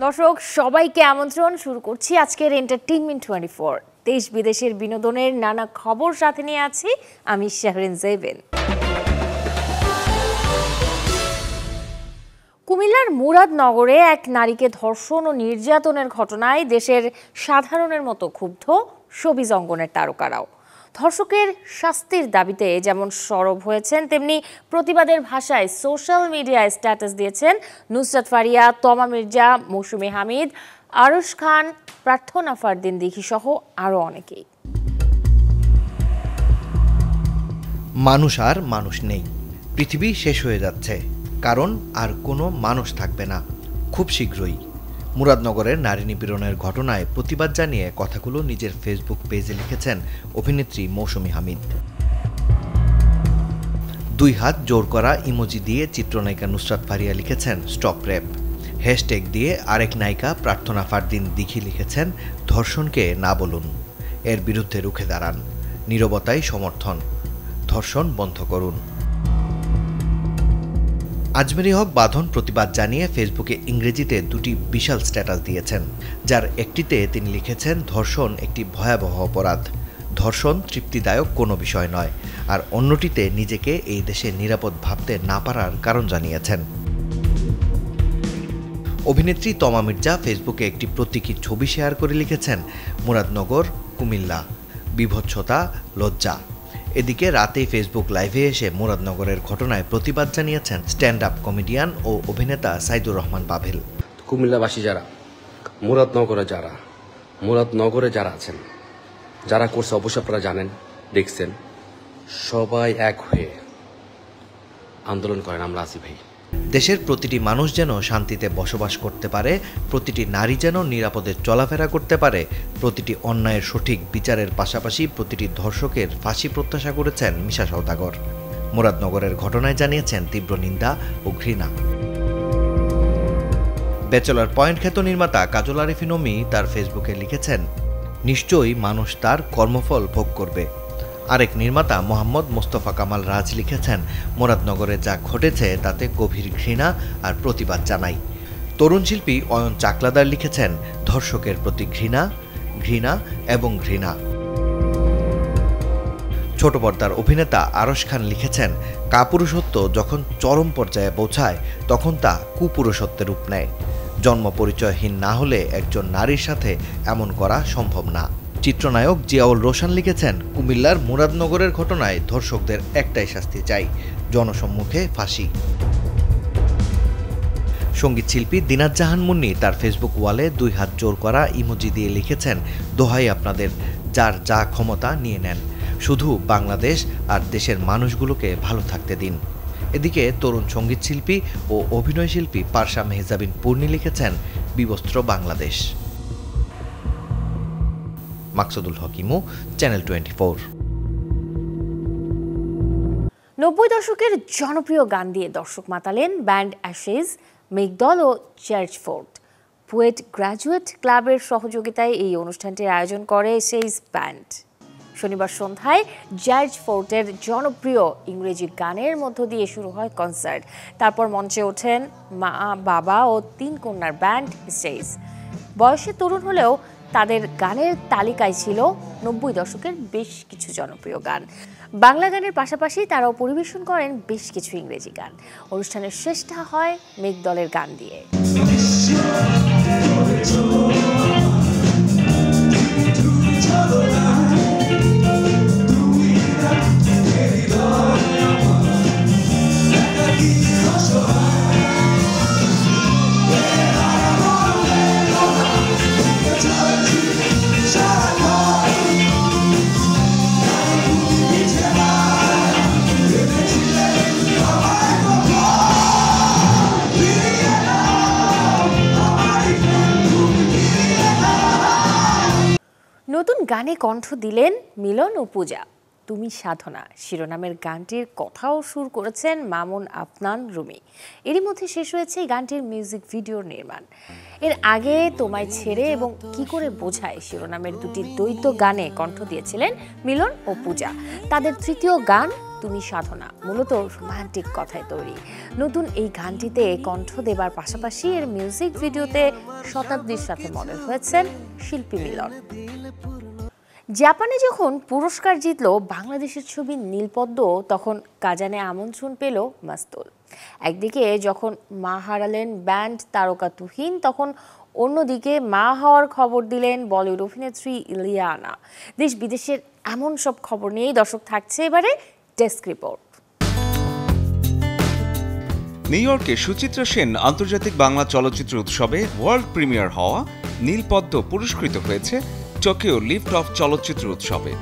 দর্শক সবাইকে আমন্ত্রণ শুরু করছি আজকের এন্টারটেইনমেন্ট 24 দেশ বিদেশের বিনোদনের নানা খবর সাথে নিয়ে আছি আমি শাহরিন জেবেন। কুমিল্লার মুরাদনগরে এক নারীকে ধর্ষণ ও নির্যাতনের ঘটনায় দেশের সাধারণের মতো ক্ষুব্ধ শোবিজ অঙ্গনের তারকারাও। ধর্ষকের শাস্তির দাবিতে যেমন সরব হয়েছেন তেমনি প্রতিবাদের ভাষায় সোশ্যাল মিডিয়ায় স্ট্যাটাস দিয়েছেন নুসরাত ফারিয়া, তমা মির্জা, মৌসুমী হামিদ, আরশ খান, প্রার্থনা ফারদিন দিঘি সহ আরও অনেকেই। মানুষ আর মানুষ নেই, পৃথিবী শেষ হয়ে যাচ্ছে, কারণ আর কোনো মানুষ থাকবে না খুব শীঘ্রই। মুরাদনগরের নারী নিপীড়নের ঘটনায় প্রতিবাদ জানিয়ে কথাগুলো নিজের ফেসবুক পেজে লিখেছেন অভিনেত্রী মৌসুমী হামিদ। 2 হাত জোর করা ইমোজি দিয়ে চিত্রনায়িকা নুসরাত ফারিয়া লিখেছেন স্টপ রেপ। হ্যাশট্যাগ দিয়ে আরেক নায়িকা প্রার্থনা ফারদিন দিঘি লিখেছেন ধর্ষণকে না বলুন, এর বিরুদ্ধে রুখে দাঁড়ান, নীরবতাই সমর্থন, ধর্ষণ বন্ধ করুন। আজমেরি হক বাঁধন প্রতিবাদ জানিয়ে ফেসবুকে ইংরেজিতে 2টি বিশাল স্ট্যাটাস দিয়েছেন, যার একটিতে তিনি লিখেছেন ধর্ষণ একটি ভয়াবহ অপরাধ, ধর্ষণ তৃপ্তিদায়ক কোনো বিষয় নয়, আর অন্যটিতে নিজেকে এই দেশে নিরাপদ ভাবতে না পারার কারণ জানিয়েছেন। অভিনেত্রী তমা মির্জা ফেসবুকে একটি প্রতীকী ছবি শেয়ার করে লিখেছেন মুরাদনগর, কুমিল্লা, বিভৎসতা, লজ্জা। এদিকে রাতেই ফেসবুক লাইভে এসে মুরাদনগরের ঘটনায় প্রতিবাদ জানিয়েছেন স্ট্যান্ড আপ কমেডিয়ান ও অভিনেতা সাইদুর রহমান পাভেল। কুমিল্লাবাসী যারা, মুরাদনগরে যারা আছেন, যারা করছে অবশ্যই আপনারা জানেন, দেখছেন, সবাই এক হয়ে আন্দোলন করেন, আমরা আছি ভাই। দেশের প্রতিটি মানুষ যেন শান্তিতে বসবাস করতে পারে, প্রতিটি নারী যেন নিরাপদে চলাফেরা করতে পারে, প্রতিটি অন্যায়ের সঠিক বিচারের পাশাপাশি প্রতিটি ধর্ষকের ফাঁসি প্রত্যাশা করেছেন মিশা সওদাগর। মুরাদনগরের ঘটনায় জানিয়েছেন তীব্র নিন্দা ও ঘৃণা। ব্যাচেলর পয়েন্ট খ্যাত নির্মাতা কাজল আরিফিন অমি তার ফেসবুকে লিখেছেন নিশ্চয়ই মানুষ তার কর্মফল ভোগ করবে। আরেক নির্মাতা মোহাম্মদ মোস্তফা কামাল রাজ লিখেছেন মুরাদনগরে যা ঘটেছে তাতে গভীর ঘৃণা আর প্রতিবাদ জানাই। তরুণ শিল্পী অয়ন চাকলাদার লিখেছেন ধর্ষকের প্রতি ঘৃণা, ঘৃণা এবং ঘৃণা। ছোট পর্দার অভিনেতা আরশ খান লিখেছেন কাপুরুষত্ব যখন চরম পর্যায়ে পৌঁছায় তখন তা কুপুরুষত্বের রূপ নেয়। জন্ম পরিচয়হীন না হলে একজন নারীর সাথে এমন করা সম্ভব না। চিত্রনায়ক জিয়াউল রোশন লিখেছেন কুমিল্লার মুরাদনগরের ঘটনায় ধর্ষকদের একটাই শাস্তি চাই, জনসম্মুখে ফাঁসি। সঙ্গীত শিল্পী দিনাত জাহান মুন্নি তার ফেসবুক ওয়ালে 2 হাত জোর করা ইমোজি দিয়ে লিখেছেন দোহাই আপনাদের, যার যা ক্ষমতা নিয়ে নেন, শুধু বাংলাদেশ আর দেশের মানুষগুলোকে ভালো থাকতে দিন। এদিকে তরুণ সঙ্গীত শিল্পী ও অভিনয় শিল্পী পারসা মেহজাবিন পূর্ণি লিখেছেন বিবস্ত্র বাংলাদেশ। মাকসুদুল হকিমু, চ্যানেল 24। 90 দশকের জনপ্রিয় গান দিয়ে দর্শক মাতালেন ব্যান্ড অ্যাশেজ, মেঘদল ও চার্চফোর্ড। পুয়েট গ্র্যাজুয়েট ক্লাবের সহযোগিতায় এই অনুষ্ঠানটির আয়োজন করে সেই ব্যান্ড। শনিবার সন্ধ্যায় চার্চফোর্ডের জনপ্রিয় ইংরেজি গানের মধ্য দিয়ে শুরু হয় কনসার্ট। তারপর মঞ্চে ওঠেন মা, বাবা ও 3 কন্যার ব্যান্ড অ্যাশেজ। বয়সে তরুণ হলেও তাদের গানের তালিকায় ছিল 90 দশকের বেশ কিছু জনপ্রিয় গান। বাংলা গানের পাশাপাশি তারাও পরিবেশন করেন বেশ কিছু ইংরেজি গান। অনুষ্ঠানের শেষটা হয় মেঘদলের গান দিয়ে। নতুন গানে কণ্ঠ দিলেন মিলন ও পূজা। তুমি সাধনা শিরোনামের গানটির কথাও সুর করেছেন মামুন আফনান রুমি। এরই মধ্যে শেষ হয়েছে এই গানটির মিউজিক ভিডিওর নির্মাণ। এর আগে তোমায় ছেড়ে এবং কি করে বোঝায় শিরোনামের 2টি দ্বৈত গানে কণ্ঠ দিয়েছিলেন মিলন ও পূজা। তাদের তৃতীয় গান তুমি সাধনা মূলত রোমান্টিক কথায় তৈরি। নতুন এই গানটিতে কণ্ঠ দেবার পাশাপাশি এর মিউজিক ভিডিওতে শতাব্দীর সাথে মডেল হয়েছেন শিল্পী মিলন। জাপানে যখন পুরস্কার জিতল বাংলাদেশের ছবি নীলপদ্ম, তখন কাজানে আমন্ত্রণ পেল মাস্তুল। একদিকে যখন মা হারালেন ব্যান্ড তারকা তুহিন, তখন অন্যদিকে মা হওয়ার খবর দিলেন বলিউড অভিনেত্রী ইলিয়ানা। দেশ বিদেশের এমন সব খবর নিয়েই দর্শক থাকছে এবারে ডেস্ক রিপোর্ট। নিউ ইয়র্কে সুচিত্রা সেন আন্তর্জাতিক বাংলা চলচ্চিত্র উৎসবে ওয়ার্ল্ড প্রিমিয়ার হওয়া নীলপদ্ম পুরস্কৃত হয়েছে টোকিও লিফট অফ চলচ্চিত্র উৎসবে।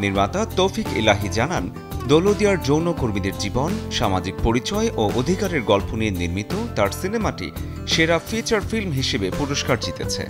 নির্মাতা তৌফিক ইলাহি জানান, দৌলতদিয়ার যৌনকর্মীদের জীবন, সামাজিক পরিচয় ও অধিকারের গল্প নিয়ে নির্মিত তার সিনেমাটি সেরা ফিচার ফিল্ম হিসেবে পুরস্কার জিতেছে।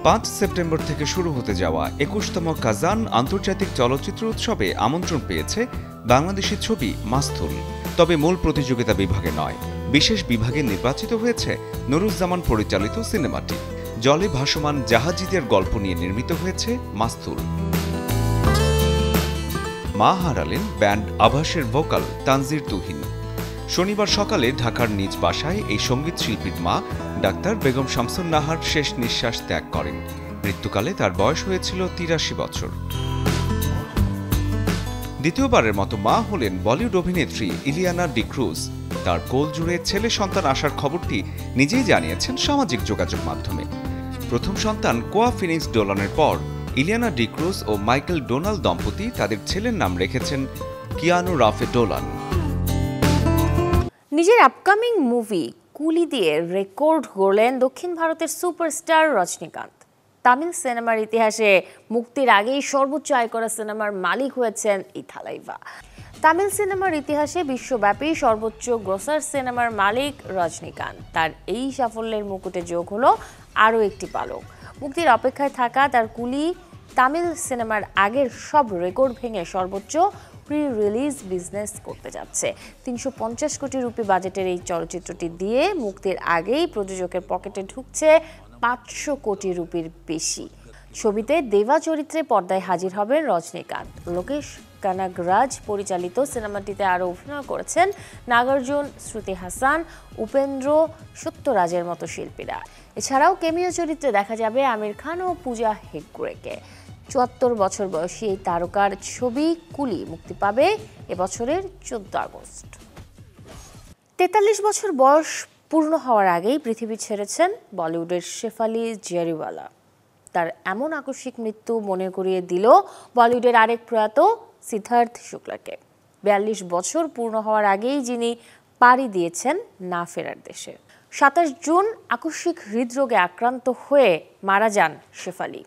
5 সেপ্টেম্বর থেকে শুরু হতে যাওয়া 21তম কাজান আন্তর্জাতিক চলচ্চিত্র উৎসবে আমন্ত্রণ পেয়েছে বাংলাদেশি ছবি মাস্তুল। তবে মূল প্রতিযোগিতা বিভাগে নয়, বিশেষ বিভাগে নির্বাচিত হয়েছে নুরুজ্জামান পরিচালিত সিনেমাটি। জলে ভাসমান জাহাজিদের গল্প নিয়ে নির্মিত হয়েছে মাস্তুল। মা হারালেন ব্যান্ড আভাসের ভোকাল তানজির তুহিন। শনিবার সকালে ঢাকার নিজ বাসায় এই সঙ্গীত শিল্পীর মা ডাক্তার বেগম শামসুন নাহার শেষ নিঃশ্বাস ত্যাগ করেন। মৃত্যুকালে তার বয়স হয়েছিল 83 বছর। দ্বিতীয়বারের মতো মা হলেন বলিউড অভিনেত্রী ইলিয়ানা ডিক্রুজ। তার কোল জুড়ে ছেলে সন্তান আসার খবরটি নিজেই জানিয়েছেন সামাজিক যোগাযোগ মাধ্যমে। প্রথম সন্তান কোয়া ফিনিক্স ডোলানের পর ইলিয়ানা ডিক্রুজ ও মাইকেল ডোনাল্ড দম্পতি তাদের ছেলের নাম রেখেছেন কিয়ানু রাফে ডোলান। নিজের আপকামিং মুভি কুলি দিয়ে রেকর্ড গড়লেন দক্ষিণ ভারতের সুপারস্টার রজনীকান্ত। তামিল সিনেমার ইতিহাসে মুক্তির আগেই সর্বোচ্চ আয় করা সিনেমার মালিক হয়েছেন এই থালাইভা। তামিল সিনেমার ইতিহাসে বিশ্বব্যাপী সর্বোচ্চ গ্রসার সিনেমার মালিক রজনীকান্ত। তার এই সাফল্যের মুকুটে যোগ হলো আরও একটি পালক। মুক্তির অপেক্ষায় থাকা তার কুলি তামিল সিনেমার আগের সব রেকর্ড ভেঙে সর্বোচ্চ প্রি রিলিজ বিজনেস করতে যাচ্ছে। 350 কোটি রুপি বাজেটের এই চলচ্চিত্রটি দিয়ে মুক্তির আগেই প্রযোজকের পকেটে ঢুকছে 500 কোটি রুপির বেশি। ছবিতে দেবা চরিত্রে পর্দায় হাজির হবেন রজনীকান্ত। লোকেশ কানাগরাজ পরিচালিত সিনেমাটিতে আরও অভিনয় করেছেন নাগার্জুন, শ্রুতি হাসান, উপেন্দ্র, সত্যরাজের মতো শিল্পীরা। এছাড়াও কেমিও চরিত্রে দেখা যাবে আমির খান ও পূজা হেগড়েকে। 74 বছর বয়সী এই তারকার ছবি কুলি মুক্তি পাবে এবছরের 14 আগস্ট। 43 বছর বয়স পূর্ণ হওয়ার আগেই পৃথিবী ছেড়েছেন বলিউডের শেফালি জারিওয়ালা। তার এমন আকস্মিক মৃত্যু মনে করিয়ে দিল বলিউডের আরেক প্রয়াত সিদ্ধার্থ শুক্লাকে। 42 বছর পূর্ণ হওয়ার আগেই যিনি পাড়ি দিয়েছেন না ফেরার দেশে। 27 জুন আকস্মিক হৃদরোগে আক্রান্ত হয়ে মারা যান শেফালি।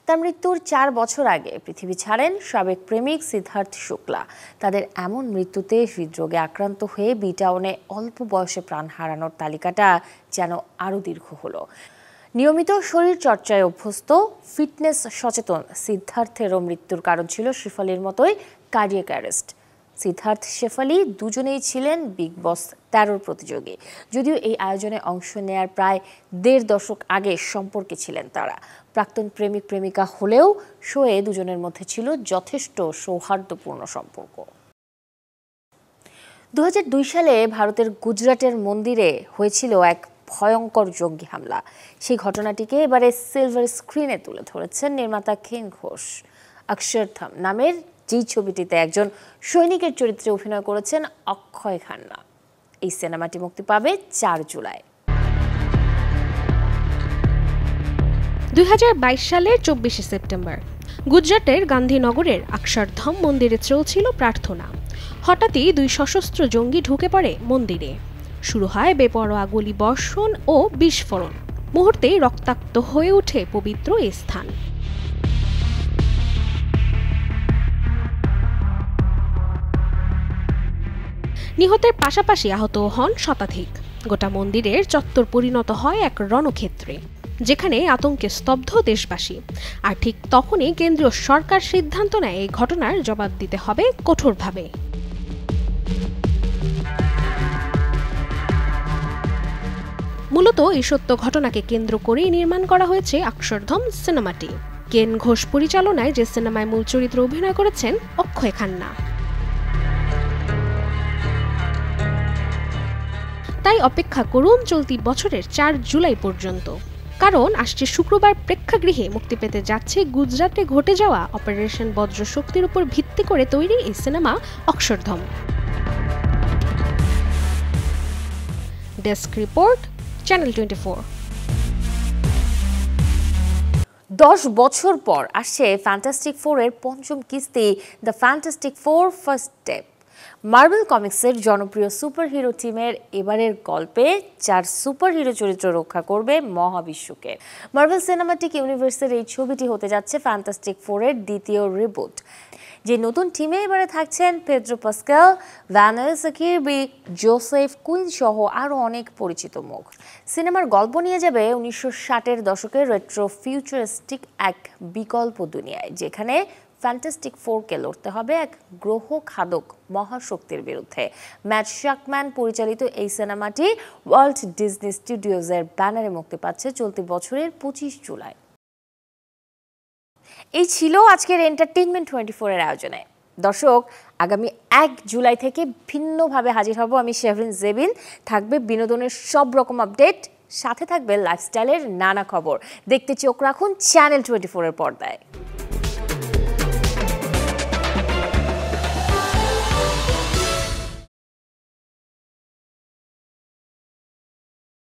তার মৃত্যুর 4 বছর আগে পৃথিবী ছাড়েন সাবেক প্রেমিক সিদ্ধার্থ শুক্লা। তাদের এমন মৃত্যুতে হৃদরোগে আক্রান্ত হয়ে বিটাউনে অল্প বয়সে প্রাণ হারানোর তালিকাটা যেন আরও দীর্ঘ হলো। নিয়মিত শরীর চর্চায় অভ্যস্ত, ফিটনেস সচেতন সিদ্ধার্থেরও মৃত্যুর কারণ ছিল শেফালির মতোই কার্ডিয়াক অ্যারেস্ট। সিদ্ধার্থ শেফালি দুজনেই ছিলেন বিগ বস 13 প্রতিযোগী। যদিও এই আয়োজনে অংশ নেয়ার প্রায় 1.5 দশক আগে সম্পর্কে ছিলেন তারা। প্রাক্তন প্রেমিক প্রেমিকা হলেও শোয়ে দুজনের মধ্যে ছিল যথেষ্ট সৌহার্দ্যপূর্ণ সম্পর্ক। 2002 সালে ভারতের গুজরাটের মন্দিরে হয়েছিল এক ভয়ঙ্কর জঙ্গি হামলা। সেই ঘটনাটিকে এবারে সিলভার স্ক্রিনে তুলে ধরেছেন নির্মাতা কিং ঘোষ। অক্ষরধাম নামের যেই ছবিটিতে একজন সৈনিকের চরিত্রে অভিনয় করেছেন অক্ষয় খান্না। এই সিনেমাটি মুক্তি পাবে 4 জুলাই। 2022 সালের 24 সেপ্টেম্বর গুজরাটের গান্ধীনগরের অক্ষরধাম মন্দিরে চলছিল প্রার্থনা। হঠাৎই 2 সশস্ত্র জঙ্গি ঢুকে পড়ে মন্দিরে। শুরু হয় বেপরোয়া গুলি বর্ষণ ও বিস্ফোরণ। মুহূর্তেই রক্তাক্ত হয়ে ওঠে পবিত্র এই স্থান। নিহতের পাশাপাশি আহত হন শতাধিক। গোটা মন্দিরের চত্বর পরিণত হয় এক রণক্ষেত্রে, যেখানে আতঙ্কে স্তব্ধ দেশবাসী। আর ঠিক তখনই কেন্দ্রীয় সরকার সিদ্ধান্ত নেয় এই ঘটনার জবাব দিতে হবে কঠোরভাবে। মূলত এই সত্য ঘটনাকে কেন্দ্র করেই নির্মাণ করা হয়েছে অক্ষরধাম সিনেমাটি। কেন ঘোষ পরিচালনায় যে সিনেমায় মূল চরিত্রে অভিনয় করেছেন অক্ষয় খান্না। তাই অপেক্ষা করুন চলতি বছরের 4 জুলাই পর্যন্ত, কারণ আসছে শুক্রবার প্রেক্ষাগৃহে মুক্তি পেতে যাচ্ছে গুজরাটে ঘটে যাওয়া অপারেশন বজ্রশক্তির উপর ভিত্তি করে তৈরি এই cinema Akshardham. Desk report, channel 24। 10 বছর পর আসছে ফ্যান্টাস্টিক ফোরের পঞ্চম কিস্তি the fantastic four first step. Marvel কমিক্সের জনপ্রিয় সুপারহিরো টিমের এবারের গল্পে 4 সুপারহিরো চরিত্র রক্ষা করবে মহাবিশ্বকে। মার্বেল সিনেমাটিক ইউনিভার্সের এই ছবিটি হতে যাচ্ছে ফ্যান্টাস্টিক ফোরের দ্বিতীয় রিবুট। যে নতুন টিমে এবারে থাকছেন Pedro Pascal, Vanessa Kirby, Joseph Quinn সহ আরও অনেক পরিচিত মুখ। সিনেমার গল্প নিয়ে যাবে 1960-এর দশকের রেট্রো ফিউচারিস্টিক এক বিকল্প দুনিয়ায়, যেখানে ফ্যান্টাস্টিক ফোরকে লড়তে হবে এক গ্রহ খাদক মহাশক্তির বিরুদ্ধে। ম্যাট শাকম্যান পরিচালিত এই সিনেমাটি ওয়াল্ট ডিজনি স্টুডিওজের ব্যানারে মুক্তি পাচ্ছে চলতি বছরের 25 জুলাই। এই ছিল আজকের এন্টারটেইনমেন্ট 24 এর আয়োজনে। দর্শক, আগামী 1 জুলাই থেকে ভিন্নভাবে হাজির হব আমি শেভরিন জেবিন। থাকবে বিনোদনের সব রকম আপডেট, সাথে থাকবে লাইফস্টাইলের নানা খবর। দেখতে চোখ রাখুন চ্যানেল 24 এর পর্দায়।